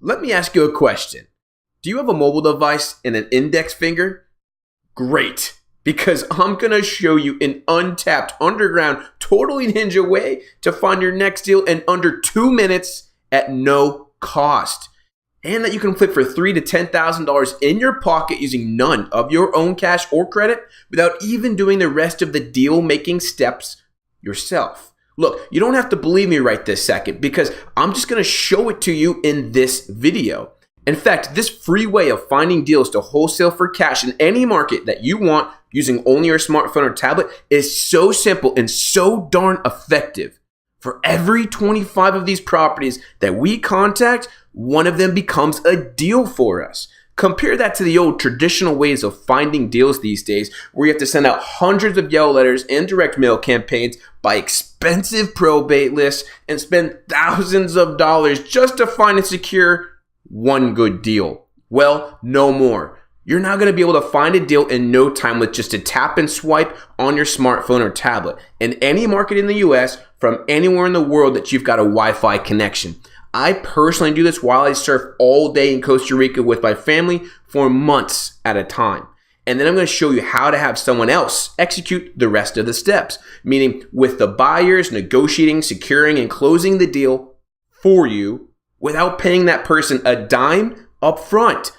let me ask you a question. Do you have a mobile device and an index finger? Great, because I'm going to show you an untapped, underground, totally ninja way to find your next deal in under 2 minutes at no cost. And that you can flip for $3,000 to $10,000 in your pocket using none of your own cash or credit without even doing the rest of the deal-making steps yourself. Look, you don't have to believe me right this second because I'm just going to show it to you in this video. In fact, this free way of finding deals to wholesale for cash in any market that you want using only your smartphone or tablet is so simple and so darn effective. For every 25 of these properties that we contact, one of them becomes a deal for us. Compare that to the old traditional ways of finding deals these days, where you have to send out hundreds of yellow letters and direct mail campaigns, buy expensive probate lists, and spend thousands of dollars just to find and secure one good deal. Well, no more. You're now going to be able to find a deal in no time with just a tap and swipe on your smartphone or tablet in any market in the US from anywhere in the world that you've got a Wi-Fi connection. I personally do this while I surf all day in Costa Rica with my family for months at a time. And then I'm going to show you how to have someone else execute the rest of the steps, meaning with the buyers negotiating, securing, and closing the deal for you without paying that person a dime up front.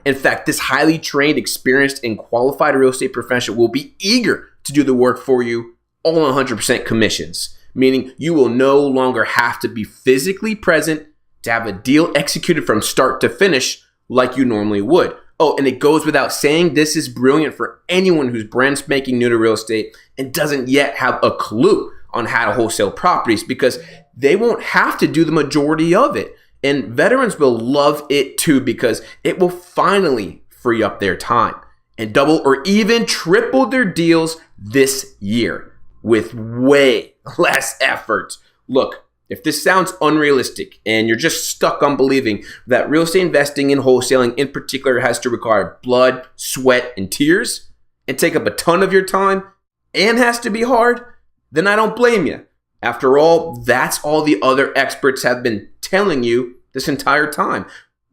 In fact, this highly trained, experienced, and qualified real estate professional will be eager to do the work for you, all on 100% commissions, meaning you will no longer have to be physically present to have a deal executed from start to finish like you normally would. Oh, and it goes without saying, this is brilliant for anyone who's brand spanking new to real estate and doesn't yet have a clue on how to wholesale properties because they won't have to do the majority of it. And veterans will love it too because it will finally free up their time and double or even triple their deals this year with way less effort. Look, if this sounds unrealistic and you're just stuck on believing that real estate investing and wholesaling in particular has to require blood, sweat, and tears and take up a ton of your time and has to be hard, then I don't blame you. After all, that's all the other experts have been telling you this entire time.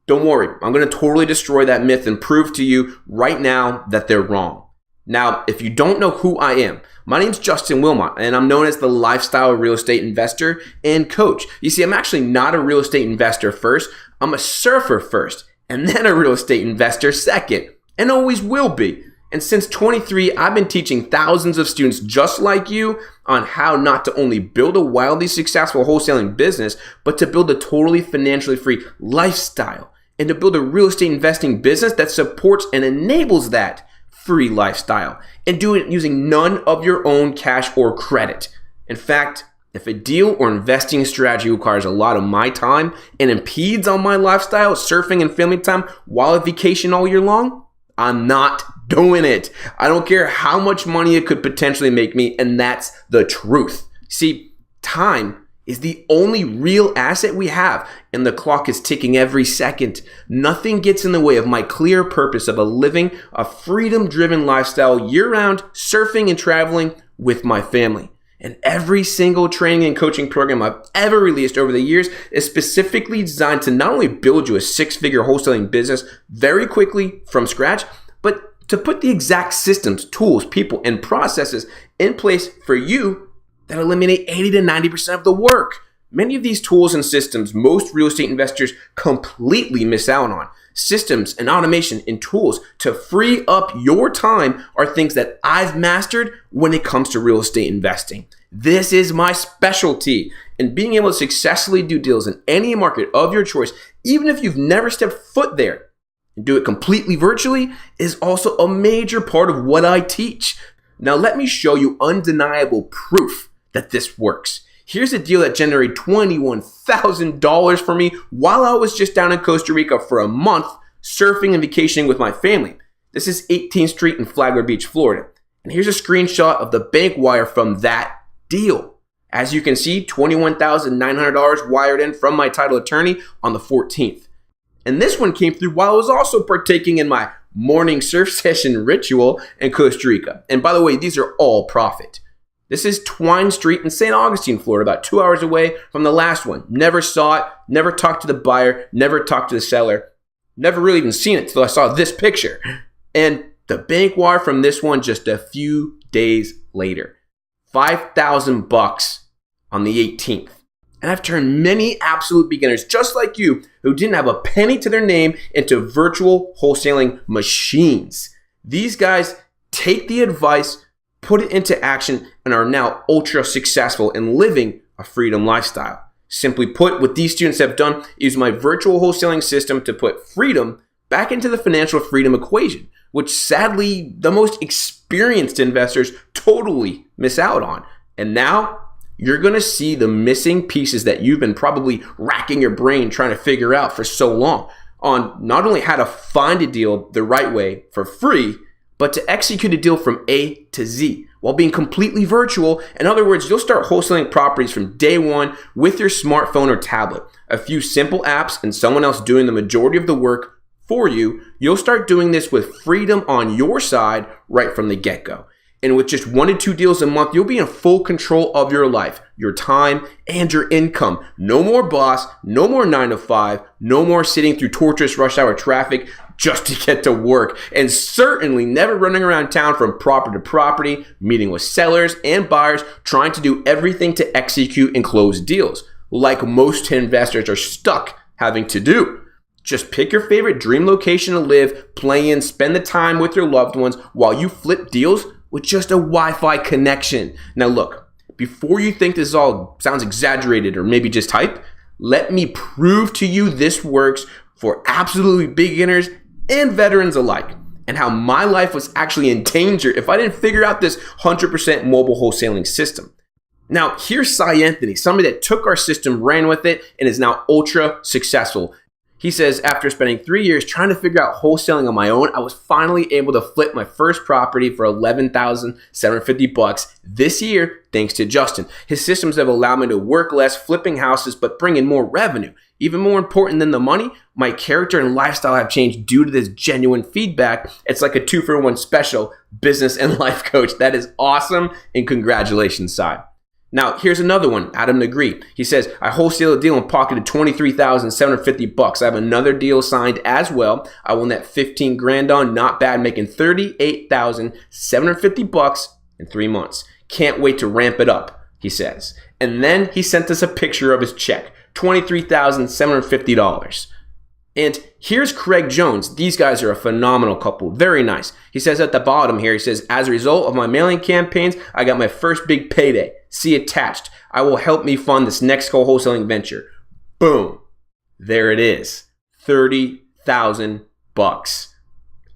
Don't worry, I'm going to totally destroy that myth and prove to you right now that they're wrong. Now, if you don't know who I am, my name's Justin Wilmot, and I'm known as the lifestyle real estate investor and coach. You see, I'm actually not a real estate investor first. I'm a surfer first, and then a real estate investor second, and always will be. And since 23, I've been teaching thousands of students just like you on how not to only build a wildly successful wholesaling business, but to build a totally financially free lifestyle and to build a real estate investing business that supports and enables that free lifestyle and do it using none of your own cash or credit. In fact, if a deal or investing strategy requires a lot of my time and impedes on my lifestyle, surfing and family time while I vacation all year long, I'm not doing it. I don't care how much money it could potentially make me, and that's the truth. See, time is the only real asset we have, and the clock is ticking every second. Nothing gets in the way of my clear purpose of living a freedom-driven lifestyle year-round, surfing and traveling with my family. And every single training and coaching program I've ever released over the years is specifically designed to not only build you a six-figure wholesaling business very quickly from scratch, but to put the exact systems, tools, people, and processes in place for you that eliminate 80 to 90% of the work. Many of these tools and systems most real estate investors completely miss out on. Systems and automation and tools to free up your time are things that I've mastered when it comes to real estate investing. This is my specialty, and being able to successfully do deals in any market of your choice, even if you've never stepped foot there, and do it completely virtually, is also a major part of what I teach. Now let me show you undeniable proof that this works. Here's a deal that generated $21,000 for me while I was just down in Costa Rica for a month surfing and vacationing with my family. This is 18th Street in Flagler Beach, Florida. And here's a screenshot of the bank wire from that deal. As you can see, $21,900 wired in from my title attorney on the 14th. And this one came through while I was also partaking in my morning surf session ritual in Costa Rica. And by the way, these are all profit. This is Twine Street in St. Augustine, Florida, about 2 hours away from the last one. Never saw it, never talked to the buyer, never talked to the seller, never really even seen it until I saw this picture. And the bank wire from this one just a few days later. $5,000 on the 18th. And I've turned many absolute beginners just like you who didn't have a penny to their name into virtual wholesaling machines. These guys take the advice, put it into action, and are now ultra successful in living a freedom lifestyle. Simply put, what these students have done is my virtual wholesaling system to put freedom back into the financial freedom equation, which sadly the most experienced investors totally miss out on. And now you're going to see the missing pieces that you've been probably racking your brain trying to figure out for so long on not only how to find a deal the right way for free, but to execute a deal from A to Z while being completely virtual. In other words, you'll start wholesaling properties from day one with your smartphone or tablet. A few simple apps and someone else doing the majority of the work for you. You'll start doing this with freedom on your side right from the get-go. And with just 1 to 2 deals a month, you'll be in full control of your life, your time, and your income. No more boss, no more 9 to 5, no more sitting through torturous rush hour traffic just to get to work, and certainly never running around town from property to property, meeting with sellers and buyers, trying to do everything to execute and close deals, like most investors are stuck having to do. Just pick your favorite dream location to live, play in, spend the time with your loved ones while you flip deals with just a Wi-Fi connection. Now look, before you think this all sounds exaggerated or maybe just hype, let me prove to you this works for absolutely beginners and veterans alike, and how my life was actually in danger if I didn't figure out this 100% mobile wholesaling system. Now here's Cy Anthony, somebody that took our system, ran with it, and is now ultra successful. He says, after spending 3 years trying to figure out wholesaling on my own, I was finally able to flip my first property for $11,750 this year, thanks to Justin. His systems have allowed me to work less flipping houses, but bring in more revenue. Even more important than the money, my character and lifestyle have changed due to this genuine feedback. It's like a 2-for-1 special, business and life coach. That is awesome, and congratulations, Cy. Now, here's another one, Adam Negree. He says, I wholesale a deal and pocketed $23,750. I have another deal signed as well. I will net 15 grand on, not bad, making $38,750 in 3 months. Can't wait to ramp it up, he says. And then he sent us a picture of his check, $23,750. And here's Craig Jones. These guys are a phenomenal couple. Very nice. He says at the bottom here, he says, as a result of my mailing campaigns, I got my first big payday. See attached. I will help me fund this next wholesaling venture. Boom. There it is. $30,000.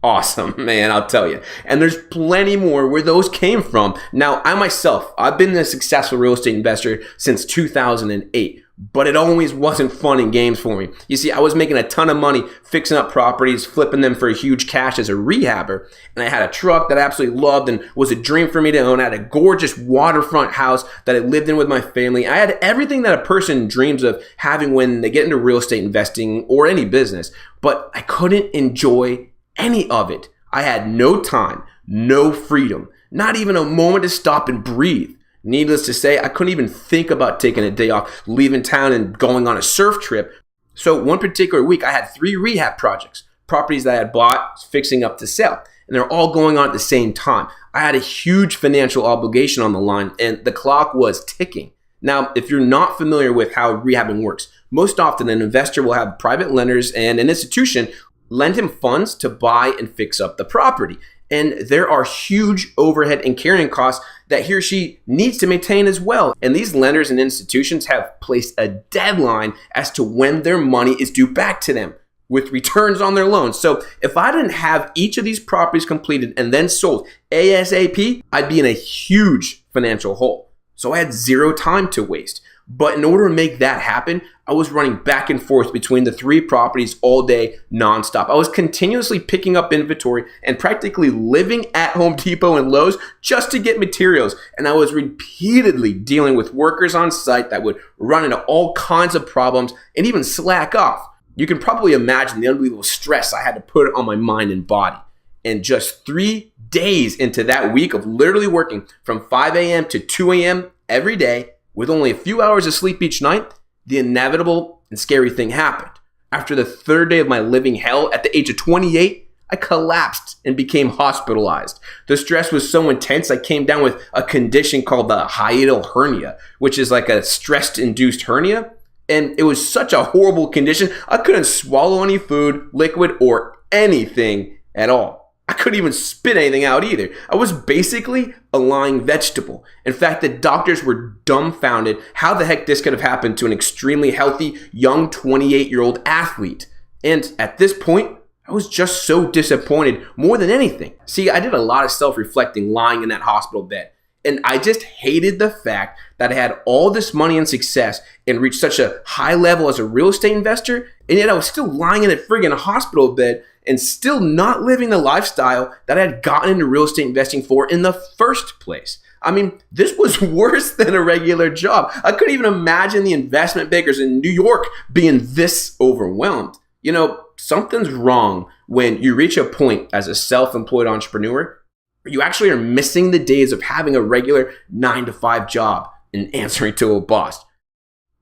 Awesome, man, I'll tell you. And there's plenty more where those came from. Now, I myself, I've been a successful real estate investor since 2008. But it always wasn't fun and games for me. You see, I was making a ton of money fixing up properties, flipping them for a huge cash as a rehabber. And I had a truck that I absolutely loved and was a dream for me to own. I had a gorgeous waterfront house that I lived in with my family. I had everything that a person dreams of having when they get into real estate investing or any business. But I couldn't enjoy any of it. I had no time, no freedom, not even a moment to stop and breathe. Needless to say, I couldn't even think about taking a day off, leaving town and going on a surf trip. So one particular week, I had 3 rehab projects, properties that I had bought, fixing up to sell. And they're all going on at the same time. I had a huge financial obligation on the line and the clock was ticking. Now, if you're not familiar with how rehabbing works, most often an investor will have private lenders and an institution lend him funds to buy and fix up the property. And there are huge overhead and carrying costs that he or she needs to maintain as well. And these lenders and institutions have placed a deadline as to when their money is due back to them with returns on their loans. So if I didn't have each of these properties completed and then sold ASAP, I'd be in a huge financial hole. So I had 0 time to waste. But in order to make that happen, I was running back and forth between the 3 properties all day, nonstop. I was continuously picking up inventory and practically living at Home Depot and Lowe's just to get materials. And I was repeatedly dealing with workers on site that would run into all kinds of problems and even slack off. You can probably imagine the unbelievable stress I had to put on my mind and body. And just 3 days into that week of literally working from 5 a.m. to 2 a.m. every day with only a few hours of sleep each night, the inevitable and scary thing happened. After the third day of my living hell at the age of 28, I collapsed and became hospitalized. The stress was so intense, I came down with a condition called the hiatal hernia, which is like a stress-induced hernia. And it was such a horrible condition, I couldn't swallow any food, liquid, or anything at all. I couldn't even spit anything out either. I was basically a lying vegetable. In fact, the doctors were dumbfounded how the heck this could have happened to an extremely healthy, young 28-year-old athlete. And at this point, I was just so disappointed more than anything. See, I did a lot of self-reflecting lying in that hospital bed. And I just hated the fact that I had all this money and success and reached such a high level as a real estate investor, and yet I was still lying in a friggin' hospital bed and still not living the lifestyle that I had gotten into real estate investing for in the first place. I mean, this was worse than a regular job. I couldn't even imagine the investment bankers in New York being this overwhelmed. You know, something's wrong when you reach a point as a self-employed entrepreneur where you actually are missing the days of having a regular 9-to-5 job and answering to a boss.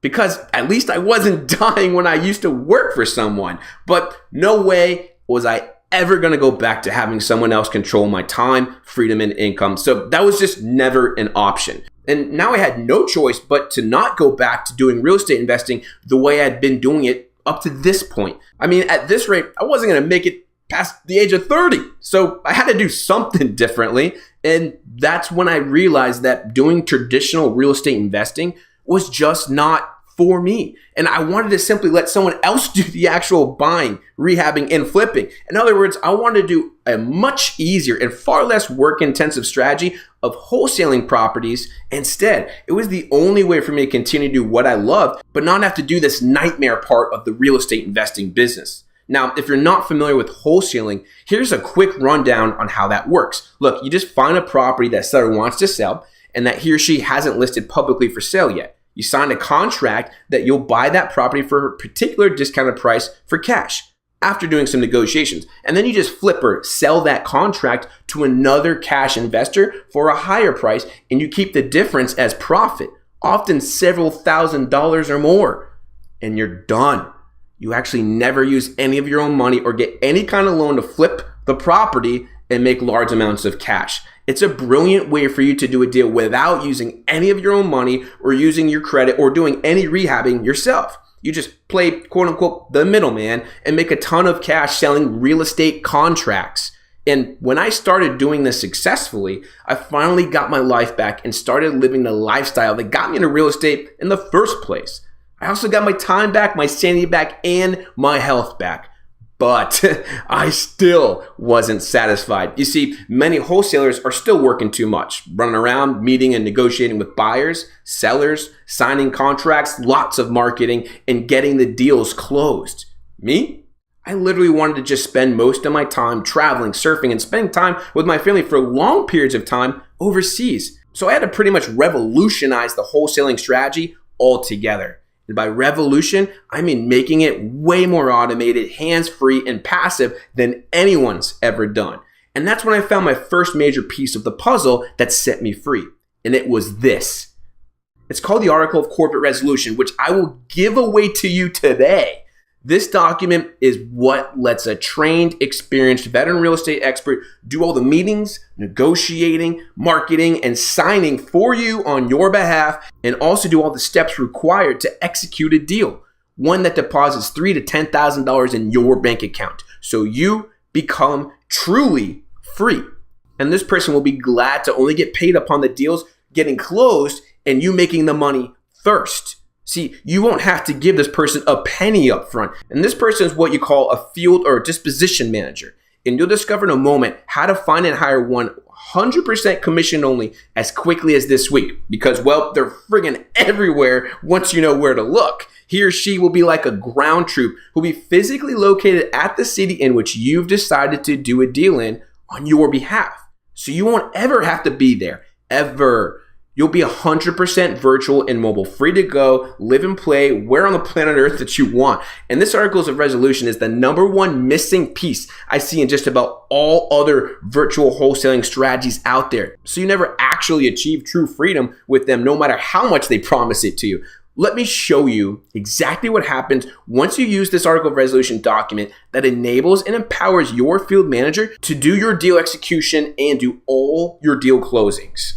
Because at least I wasn't dying when I used to work for someone. But no way was I ever going to go back to having someone else control my time, freedom, and income. So that was just never an option. And now I had no choice but to not go back to doing real estate investing the way I'd been doing it up to this point. I mean, at this rate, I wasn't going to make it past the age of 30. So I had to do something differently. And that's when I realized that doing traditional real estate investing was just not for me. And I wanted to simply let someone else do the actual buying, rehabbing, and flipping. In other words, I wanted to do a much easier and far less work-intensive strategy of wholesaling properties instead. It was the only way for me to continue to do what I loved, but not have to do this nightmare part of the real estate investing business. Now, if you're not familiar with wholesaling, here's a quick rundown on how that works. Look, you just find a property that seller wants to sell and that he or she hasn't listed publicly for sale yet. You sign a contract that you'll buy that property for a particular discounted price for cash after doing some negotiations. And then you just flip or sell that contract to another cash investor for a higher price, and you keep the difference as profit, often several $1,000s or more. And you're done. You actually never use any of your own money or get any kind of loan to flip the property and make large amounts of cash. It's a brilliant way for you to do a deal without using any of your own money or using your credit or doing any rehabbing yourself. You just play, quote unquote, the middleman and make a ton of cash selling real estate contracts. And when I started doing this successfully, I finally got my life back and started living the lifestyle that got me into real estate in the first place. I also got my time back, my sanity back, and my health back. But I still wasn't satisfied. You see, many wholesalers are still working too much, running around, meeting and negotiating with buyers, sellers, signing contracts, lots of marketing, and getting the deals closed. Me? I literally wanted to just spend most of my time traveling, surfing, and spending time with my family for long periods of time overseas. So I had to pretty much revolutionize the wholesaling strategy altogether. And by revolution, I mean making it way more automated, hands-free, and passive than anyone's ever done. And that's when I found my first major piece of the puzzle that set me free. And it was this. It's called the Article of Corporate Resolution, which I will give away to you today. This document is what lets a trained, experienced veteran real estate expert do all the meetings, negotiating, marketing, and signing for you on your behalf, and also do all the steps required to execute a deal. One that deposits $3,000 to $10,000 in your bank account, so you become truly free. And this person will be glad to only get paid upon the deals getting closed and you making the money first. See, you won't have to give this person a penny up front. And this person is what you call a field or disposition manager. And you'll discover in a moment how to find and hire one 100% commission only as quickly as this week. Because, well, they're friggin' everywhere once you know where to look. He or she will be like a ground troop who'll be physically located at the city in which you've decided to do a deal in on your behalf. So you won't ever have to be there, ever. You'll be 100% virtual and mobile, free to go, live and play where on the planet Earth that you want. And this Articles of Resolution is the number one missing piece I see in just about all other virtual wholesaling strategies out there. So you never actually achieve true freedom with them, no matter how much they promise it to you. Let me show you exactly what happens once you use this Article of Resolution document that enables and empowers your field manager to do your deal execution and do all your deal closings.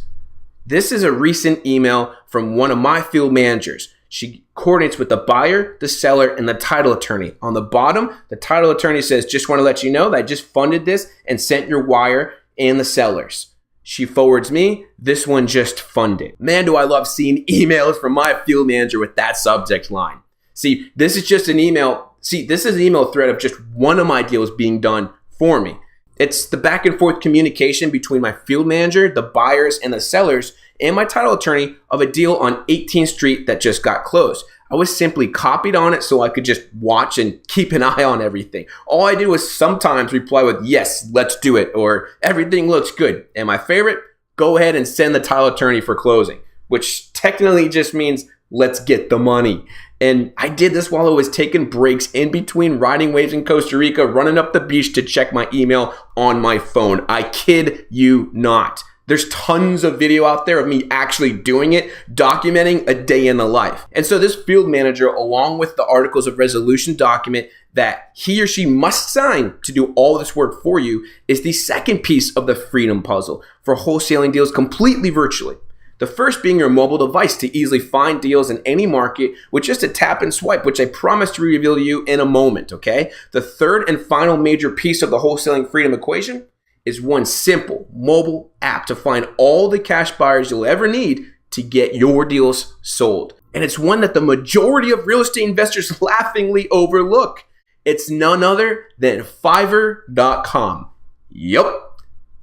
This is a recent email from one of my field managers. She coordinates with the buyer, the seller, and the title attorney. On the bottom, the title attorney says, just want to let you know that I just funded this and sent your wire and the sellers. She forwards me, this one just funded. Man, do I love seeing emails from my field manager with that subject line. See, this is just an email. This is an email thread of just one of my deals being done for me. It's the back and forth communication between my field manager, the buyers, and the sellers, and my title attorney of a deal on 18th Street that just got closed. I was simply copied on it so I could just watch and keep an eye on everything. All I did was sometimes reply with, yes, let's do it, or everything looks good. And my favorite, go ahead and send the title attorney for closing, which technically just means let's get the money. And I did this while I was taking breaks in between riding waves in Costa Rica, running up the beach to check my email on my phone. I kid you not. There's tons of video out there of me actually doing it, documenting a day in the life. And so this field manager, along with the Articles of Resolution document that he or she must sign to do all this work for you, is the second piece of the freedom puzzle for wholesaling deals completely virtually. The first being your mobile device to easily find deals in any market with just a tap and swipe, which I promise to reveal to you in a moment, okay? The third and final major piece of the wholesaling freedom equation is one simple mobile app to find all the cash buyers you'll ever need to get your deals sold. And it's one that the majority of real estate investors laughingly overlook. It's none other than Fiverr.com. Yup.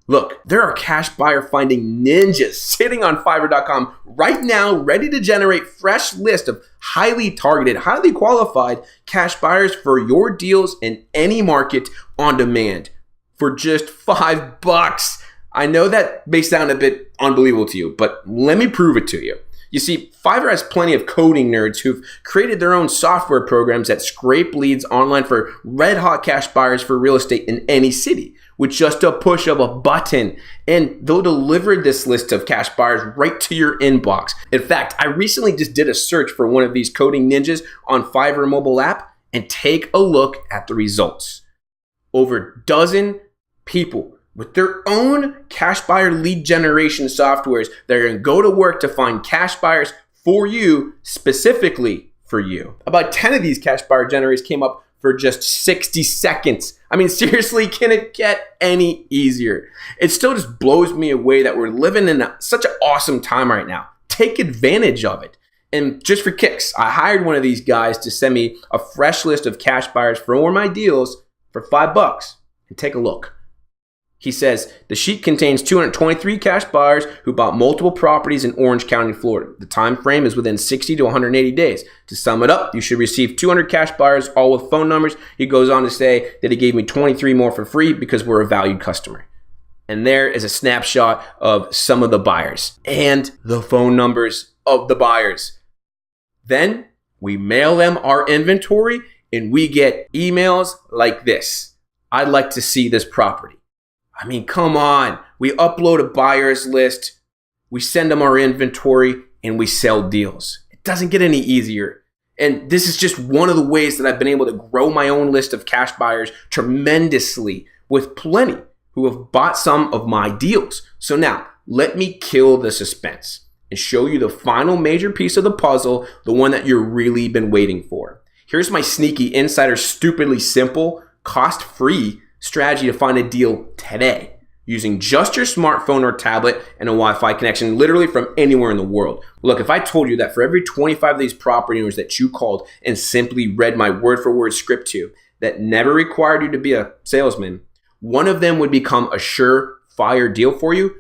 Look, there are cash buyer finding ninjas sitting on Fiverr.com right now, ready to generate fresh list of highly targeted, highly qualified cash buyers for your deals in any market on demand for just $5. I know that may sound a bit unbelievable to you, but let me prove it to you. You see, Fiverr has plenty of coding nerds who've created their own software programs that scrape leads online for red hot cash buyers for real estate in any city with just a push of a button. And they'll deliver this list of cash buyers right to your inbox. In fact, I recently just did a search for one of these coding ninjas on Fiverr mobile app, and take a look at the results. Over a dozen people with their own cash buyer lead generation softwares that are going to go to work to find cash buyers for you, specifically for you. About 10 of these cash buyer generators came up for just 60 seconds. I mean, seriously, can it get any easier? It still just blows me away that we're living in such an awesome time right now. Take advantage of it. And just for kicks, I hired one of these guys to send me a fresh list of cash buyers for one of my deals for $5. And take a look. He says, the sheet contains 223 cash buyers who bought multiple properties in Orange County, Florida. The time frame is within 60 to 180 days. To sum it up, you should receive 200 cash buyers, all with phone numbers. He goes on to say that he gave me 23 more for free because we're a valued customer. And there is a snapshot of some of the buyers and the phone numbers of the buyers. Then we mail them our inventory and we get emails like this. I'd like to see this property. I mean, come on. We upload a buyer's list, we send them our inventory, and we sell deals. It doesn't get any easier. And this is just one of the ways that I've been able to grow my own list of cash buyers tremendously, with plenty who have bought some of my deals. So now, let me kill the suspense and show you the final major piece of the puzzle, the one that you've really been waiting for. Here's my sneaky insider, stupidly simple, cost-free strategy to find a deal today using just your smartphone or tablet and a Wi-Fi connection, literally from anywhere in the world. Look, if I told you that for every 25 of these property owners that you called and simply read my word-for-word script to that never required you to be a salesman, one of them would become a surefire deal for you,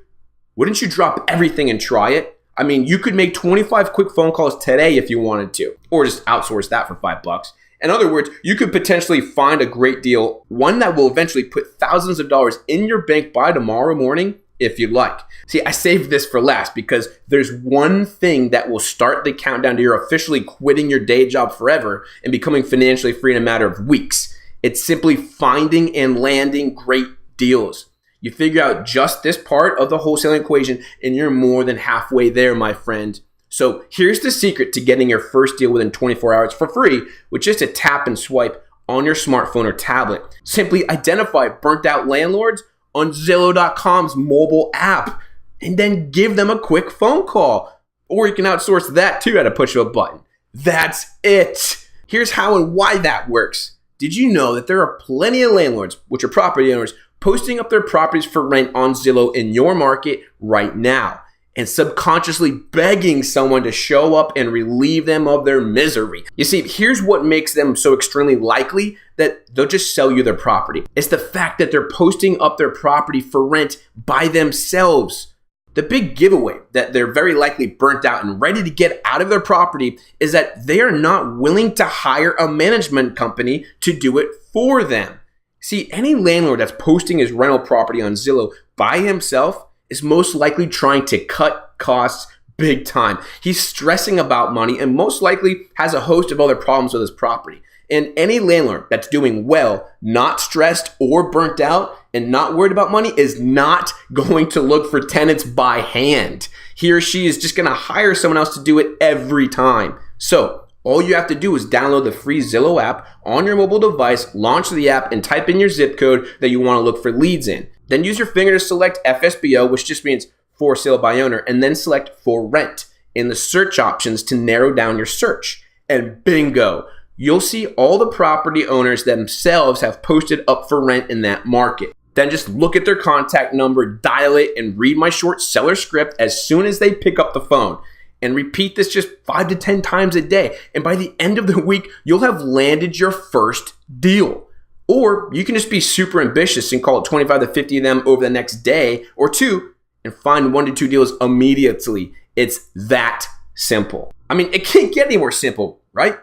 wouldn't you drop everything and try it? I mean, you could make 25 quick phone calls today if you wanted to, or just outsource that for $5. In other words, you could potentially find a great deal, one that will eventually put thousands of dollars in your bank by tomorrow morning, if you'd like. See, I saved this for last because there's one thing that will start the countdown to your officially quitting your day job forever and becoming financially free in a matter of weeks. It's simply finding and landing great deals. You figure out just this part of the wholesaling equation and you're more than halfway there, my friend. So here's the secret to getting your first deal within 24 hours for free with just a tap and swipe on your smartphone or tablet. Simply identify burnt out landlords on Zillow.com's mobile app and then give them a quick phone call. Or you can outsource that too at a push of a button. That's it. Here's how and why that works. Did you know that there are plenty of landlords, which are property owners, posting up their properties for rent on Zillow in your market right now and subconsciously begging someone to show up and relieve them of their misery? You see, here's what makes them so extremely likely that they'll just sell you their property. It's the fact that they're posting up their property for rent by themselves. The big giveaway that they're very likely burnt out and ready to get out of their property is that they are not willing to hire a management company to do it for them. See, any landlord that's posting his rental property on Zillow by himself is most likely trying to cut costs big time. He's stressing about money and most likely has a host of other problems with his property. And any landlord that's doing well, not stressed or burnt out, and not worried about money is not going to look for tenants by hand. He or she is just going to hire someone else to do it every time. So all you have to do is download the free Zillow app on your mobile device, launch the app, and type in your zip code that you want to look for leads in. Then use your finger to select FSBO, which just means for sale by owner, and then select for rent in the search options to narrow down your search. And bingo, you'll see all the property owners themselves have posted up for rent in that market. Then just look at their contact number, dial it, and read my short seller script as soon as they pick up the phone. And repeat this just 5 to 10 times a day. And by the end of the week, you'll have landed your first deal. Or you can just be super ambitious and call it 25 to 50 of them over the next day or two and find 1 to 2 deals immediately. It's that simple. I mean, it can't get any more simple, right?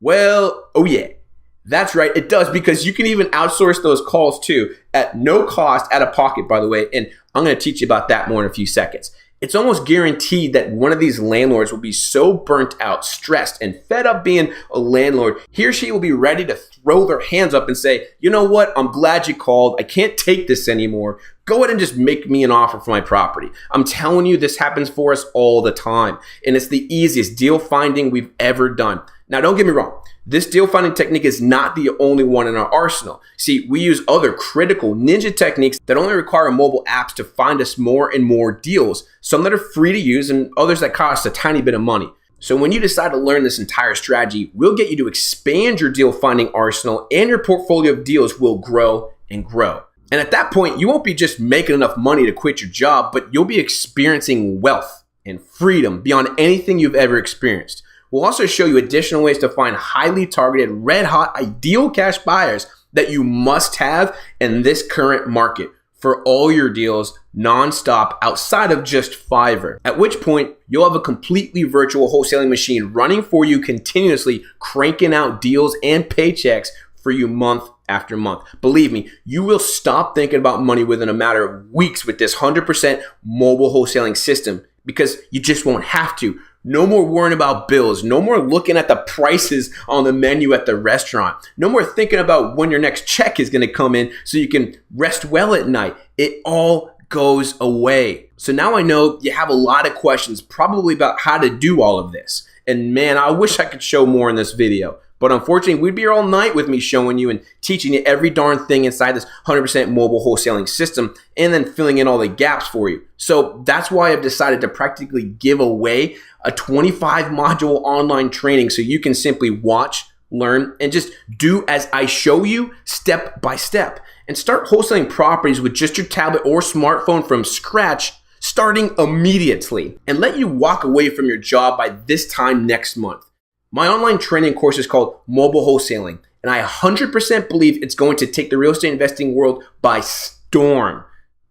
Well, oh yeah. That's right, it does, because you can even outsource those calls too at no cost, out of pocket, by the way. And I'm going to teach you about that more in a few seconds. It's almost guaranteed that one of these landlords will be so burnt out, stressed, and fed up being a landlord, he or she will be ready to throw their hands up and say, you know what, I'm glad you called. I can't take this anymore. Go ahead and just make me an offer for my property. I'm telling you, this happens for us all the time. And it's the easiest deal finding we've ever done. Now, don't get me wrong. This deal finding technique is not the only one in our arsenal. See, we use other critical ninja techniques that only require mobile apps to find us more and more deals. Some that are free to use and others that cost a tiny bit of money. So when you decide to learn this entire strategy, we'll get you to expand your deal finding arsenal and your portfolio of deals will grow and grow. And at that point, you won't be just making enough money to quit your job, but you'll be experiencing wealth and freedom beyond anything you've ever experienced. We'll also show you additional ways to find highly targeted, red-hot, ideal cash buyers that you must have in this current market for all your deals nonstop outside of just Fiverr. At which point, you'll have a completely virtual wholesaling machine running for you continuously, cranking out deals and paychecks for you month after month. Believe me, you will stop thinking about money within a matter of weeks with this 100% mobile wholesaling system because you just won't have to. No more worrying about bills. No more looking at the prices on the menu at the restaurant. No more thinking about when your next check is going to come in so you can rest well at night. It all goes away. So now I know you have a lot of questions probably about how to do all of this. And man, I wish I could show more in this video. But unfortunately, we'd be here all night with me showing you and teaching you every darn thing inside this 100% mobile wholesaling system and then filling in all the gaps for you. So that's why I've decided to practically give away a 25 module online training so you can simply watch, learn, and just do as I show you step by step and start wholesaling properties with just your tablet or smartphone from scratch starting immediately and let you walk away from your job by this time next month. My online training course is called Mobile Wholesaling, and I 100% believe it's going to take the real estate investing world by storm.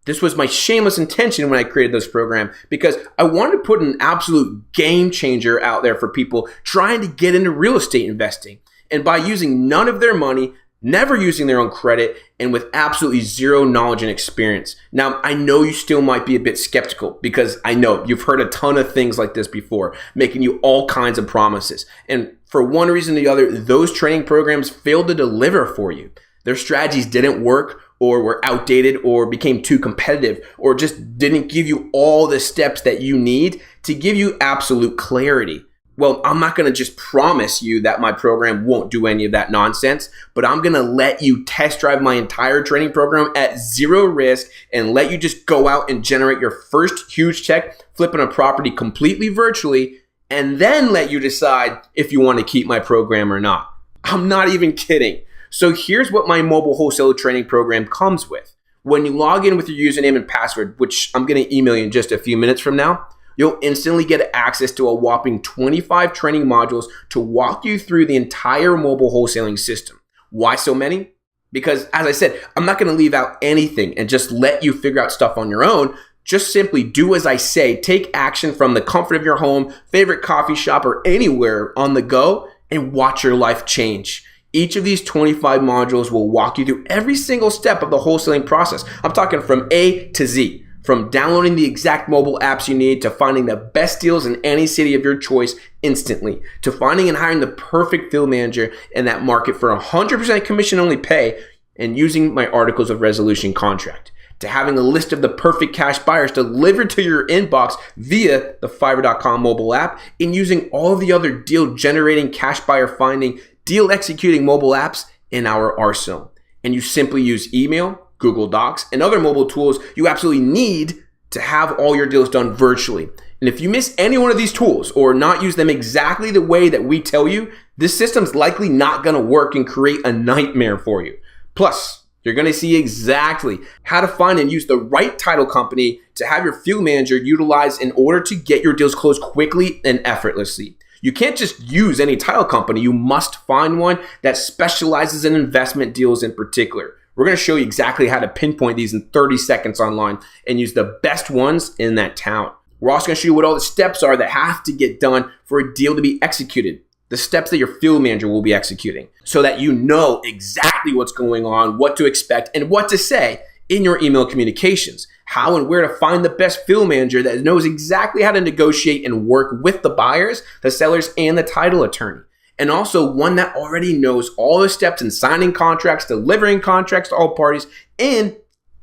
This was my shameless intention when I created this program because I wanted to put an absolute game changer out there for people trying to get into real estate investing. And by using none of their money, never using their own credit, and with absolutely zero knowledge and experience. Now, I know you still might be a bit skeptical because I know you've heard a ton of things like this before, making you all kinds of promises. And for one reason or the other, those training programs failed to deliver for you. Their strategies didn't work, or were outdated, or became too competitive, or just didn't give you all the steps that you need to give you absolute clarity. Well, I'm not going to just promise you that my program won't do any of that nonsense, but I'm going to let you test drive my entire training program at zero risk and let you just go out and generate your first huge check, flipping a property completely virtually, and then let you decide if you want to keep my program or not. I'm not even kidding. So here's what my mobile wholesale training program comes with. When you log in with your username and password, which I'm going to email you in just a few minutes from now, you'll instantly get access to a whopping 25 training modules to walk you through the entire mobile wholesaling system. Why so many? Because, as I said, I'm not going to leave out anything and just let you figure out stuff on your own. Just simply do as I say. Take action from the comfort of your home, favorite coffee shop, or anywhere on the go, and watch your life change. Each of these 25 modules will walk you through every single step of the wholesaling process. I'm talking from A to Z. From downloading the exact mobile apps you need, to finding the best deals in any city of your choice instantly, to finding and hiring the perfect field manager in that market for 100% commission only pay, and using my articles of resolution contract, to having a list of the perfect cash buyers delivered to your inbox via the Fiverr.com mobile app, and using all of the other deal generating, cash buyer finding, deal executing mobile apps in our arsenal. And you simply use email, Google Docs, and other mobile tools you absolutely need to have all your deals done virtually. And if you miss any one of these tools or not use them exactly the way that we tell you, this system's likely not going to work and create a nightmare for you. Plus, you're going to see exactly how to find and use the right title company to have your field manager utilize in order to get your deals closed quickly and effortlessly. You can't just use any title company. You must find one that specializes in investment deals in particular. We're going to show you exactly how to pinpoint these in 30 seconds online and use the best ones in that town. We're also going to show you what all the steps are that have to get done for a deal to be executed. The steps that your field manager will be executing so that you know exactly what's going on, what to expect, and what to say in your email communications. How and where to find the best field manager that knows exactly how to negotiate and work with the buyers, the sellers, and the title attorney. And also one that already knows all the steps in signing contracts, delivering contracts to all parties, and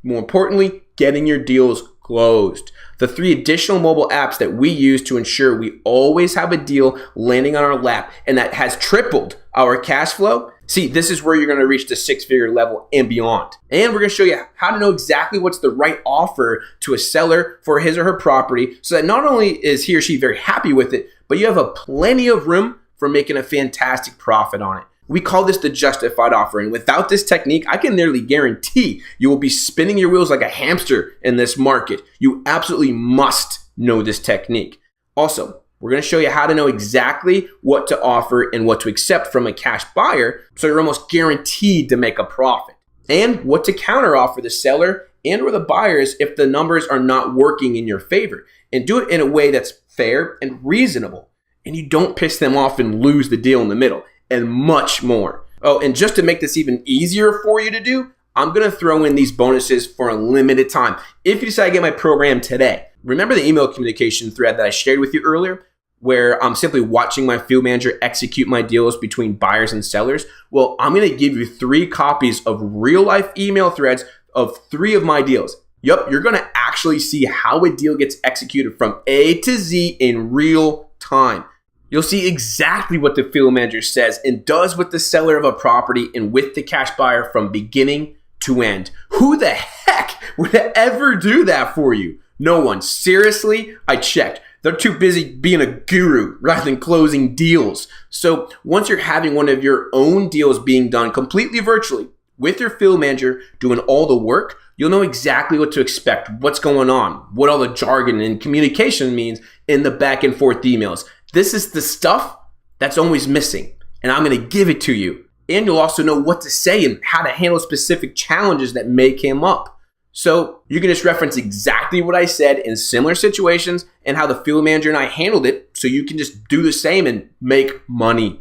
more importantly, getting your deals closed. The 3 additional mobile apps that we use to ensure we always have a deal landing on our lap and that has tripled our cash flow. See, this is where you're going to reach the 6-figure level and beyond. And we're going to show you how to know exactly what's the right offer to a seller for his or her property so that not only is he or she very happy with it, but you have a plenty of room for making a fantastic profit on it. We call this the justified offer. And without this technique, I can nearly guarantee you will be spinning your wheels like a hamster in this market. You absolutely must know this technique. Also, we're going to show you how to know exactly what to offer and what to accept from a cash buyer so you're almost guaranteed to make a profit. And what to counteroffer the seller and or the buyers if the numbers are not working in your favor. And do it in a way that's fair and reasonable. And you don't piss them off and lose the deal in the middle. And much more. Oh, and just to make this even easier for you to do, I'm going to throw in these bonuses for a limited time. If you decide to get my program today, remember the email communication thread that I shared with you earlier, where I'm simply watching my field manager execute my deals between buyers and sellers? Well, I'm going to give you 3 copies of real life email threads of 3 of my deals. Yup, you're going to actually see how a deal gets executed from A to Z in real time. You'll see exactly what the field manager says and does with the seller of a property and with the cash buyer from beginning to end. Who the heck would ever do that for you? No one. Seriously, I checked. They're too busy being a guru rather than closing deals. So once you're having one of your own deals being done completely virtually with your field manager doing all the work, you'll know exactly what to expect, what's going on, what all the jargon and communication means in the back and forth emails. This is the stuff that's always missing, and I'm going to give it to you. And you'll also know what to say and how to handle specific challenges that may come up. So you can just reference exactly what I said in similar situations and how the field manager and I handled it so you can just do the same and make money.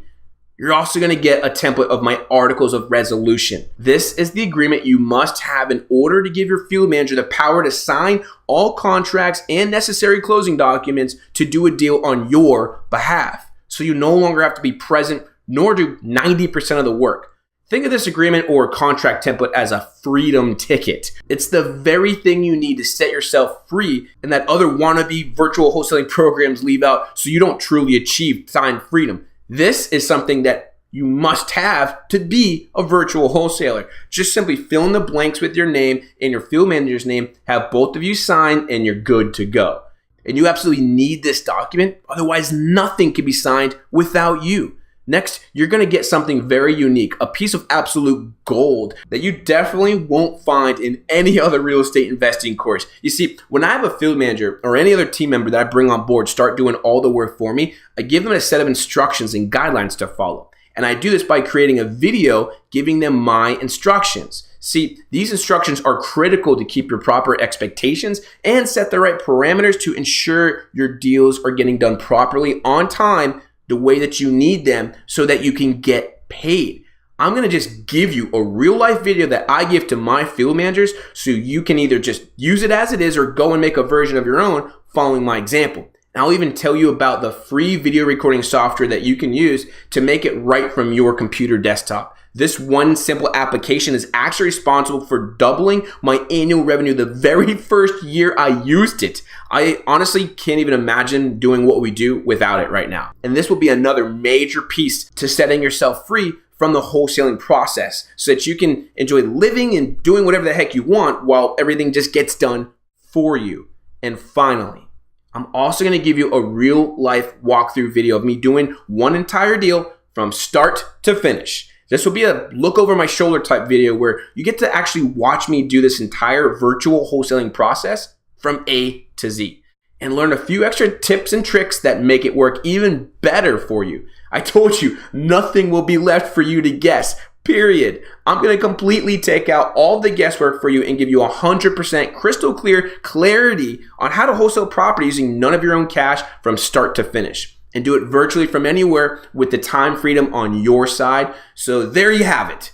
You're also going to get a template of my articles of resolution. This is the agreement you must have in order to give your field manager the power to sign all contracts and necessary closing documents to do a deal on your behalf. So you no longer have to be present nor do 90% of the work. Think of this agreement or contract template as a freedom ticket. It's the very thing you need to set yourself free and that other wannabe virtual wholesaling programs leave out so you don't truly achieve signed freedom. This is something that you must have to be a virtual wholesaler. Just simply fill in the blanks with your name and your field manager's name, have both of you sign, and you're good to go. And you absolutely need this document, otherwise nothing can be signed without you. Next, you're going to get something very unique, a piece of absolute gold that you definitely won't find in any other real estate investing course. You see, when I have a field manager or any other team member that I bring on board start doing all the work for me, I give them a set of instructions and guidelines to follow. And I do this by creating a video giving them my instructions. See, these instructions are critical to keep your proper expectations and set the right parameters to ensure your deals are getting done properly on time, the way that you need them so that you can get paid. I'm gonna just give you a real life video that I give to my field managers so you can either just use it as it is or go and make a version of your own following my example. And I'll even tell you about the free video recording software that you can use to make it right from your computer desktop. This one simple application is actually responsible for doubling my annual revenue the very first year I used it. I honestly can't even imagine doing what we do without it right now. And this will be another major piece to setting yourself free from the wholesaling process so that you can enjoy living and doing whatever the heck you want while everything just gets done for you. And finally, I'm also going to give you a real life walkthrough video of me doing one entire deal from start to finish. This will be a look over my shoulder type video where you get to actually watch me do this entire virtual wholesaling process from A to Z and learn a few extra tips and tricks that make it work even better for you. I told you, nothing will be left for you to guess, period. I'm going to completely take out all the guesswork for you and give you 100% crystal clear clarity on how to wholesale property using none of your own cash from start to finish. And do it virtually from anywhere with the time freedom on your side. So there you have it.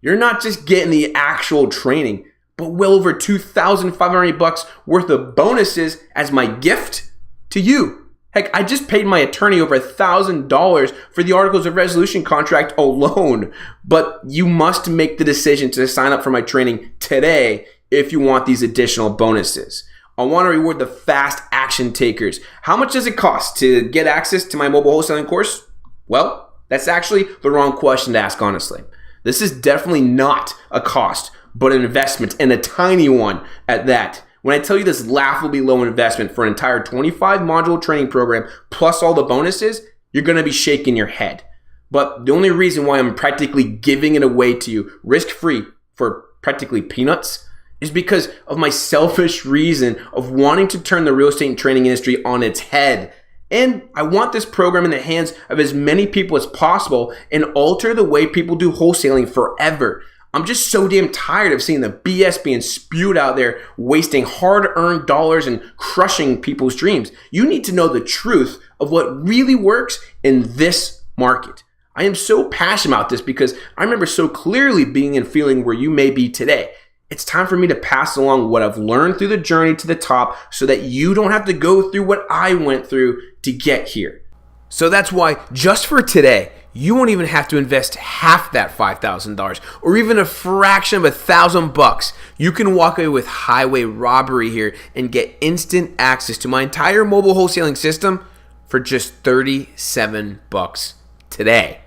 You're not just getting the actual training, but well over $2,500 worth of bonuses as my gift to you. Heck, I just paid my attorney over $1,000 for the articles of resolution contract alone. But you must make the decision to sign up for my training today if you want these additional bonuses. I want to reward the fast action takers. How much does it cost to get access to my mobile wholesaling course? Well, that's actually the wrong question to ask, honestly. This is definitely not a cost, but an investment, and a tiny one at that. When I tell you this laughably low investment for an entire 25 module training program plus all the bonuses, you're going to be shaking your head. But the only reason why I'm practically giving it away to you risk-free for practically peanuts is because of my selfish reason of wanting to turn the real estate and training industry on its head. And I want this program in the hands of as many people as possible and alter the way people do wholesaling forever. I'm just so damn tired of seeing the BS being spewed out there, wasting hard-earned dollars and crushing people's dreams. You need to know the truth of what really works in this market. I am so passionate about this because I remember so clearly being and feeling where you may be today. It's time for me to pass along what I've learned through the journey to the top so that you don't have to go through what I went through to get here. So that's why just for today, you won't even have to invest half that $5,000 or even a fraction of $1,000. You can walk away with highway robbery here and get instant access to my entire mobile wholesaling system for just $37 today.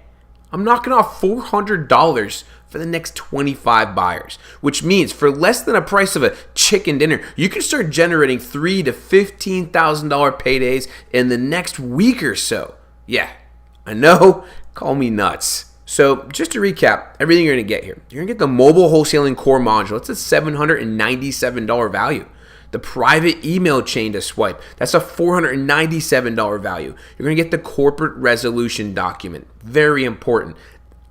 I'm knocking off $400 for the next 25 buyers, which means for less than a price of a chicken dinner, you can start generating $3,000 to $15,000 paydays in the next week or so. Yeah, I know, call me nuts. So just to recap everything you're going to get here, you're going to get the mobile wholesaling core module. It's a $797 value. The private email chain to swipe, that's a $497 value. You're going to get the corporate resolution document. Very important.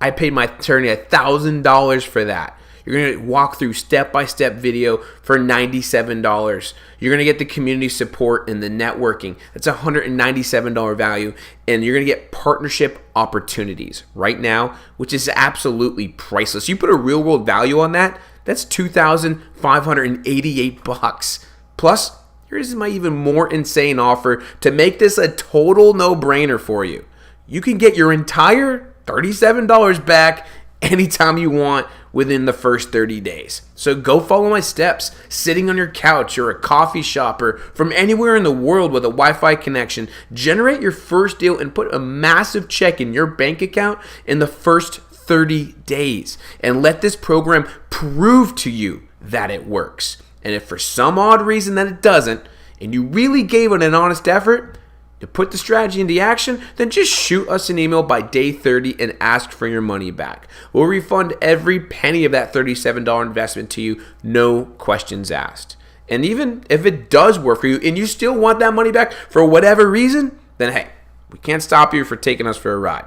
I paid my attorney $1,000 for that. You're going to walk through step-by-step video for $97. You're going to get the community support and the networking. That's $197 value. And you're going to get partnership opportunities right now, which is absolutely priceless. You put a real-world value on that, that's $2,588. Plus, here's my even more insane offer to make this a total no-brainer for you. You can get your entire $37 back anytime you want within the first 30 days. So go follow my steps, sitting on your couch or a coffee shop or from anywhere in the world with a Wi-Fi connection. Generate your first deal and put a massive check in your bank account in the first 30 days. And let this program prove to you that it works. And if for some odd reason that it doesn't, and you really gave it an honest effort to put the strategy into action, then just shoot us an email by day 30 and ask for your money back. We'll refund every penny of that $37 investment to you, no questions asked. And even if it does work for you and you still want that money back for whatever reason, then hey, we can't stop you for taking us for a ride.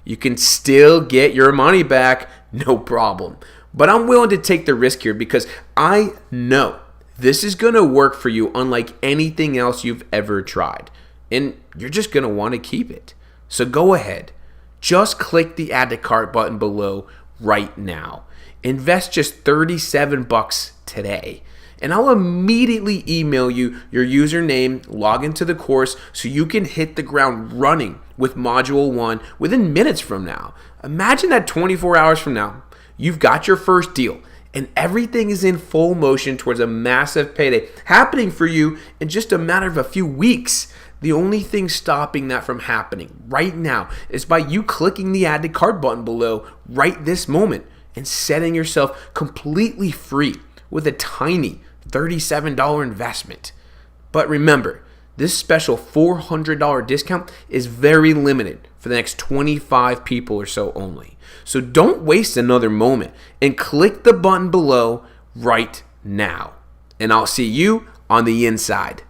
You can still get your money back, no problem. But I'm willing to take the risk here because I know this is going to work for you unlike anything else you've ever tried. And you're just going to want to keep it. So go ahead. Just click the add to cart button below right now. Invest just $37 today. And I'll immediately email you your username, log into the course so you can hit the ground running with Module 1 within minutes from now. Imagine that 24 hours from now, you've got your first deal and everything is in full motion towards a massive payday happening for you in just a matter of a few weeks. The only thing stopping that from happening right now is by you clicking the add to cart button below right this moment and setting yourself completely free with a tiny $37 investment. But remember, this special $400 discount is very limited for the next 25 people or so only. So don't waste another moment and click the button below right now. And I'll see you on the inside.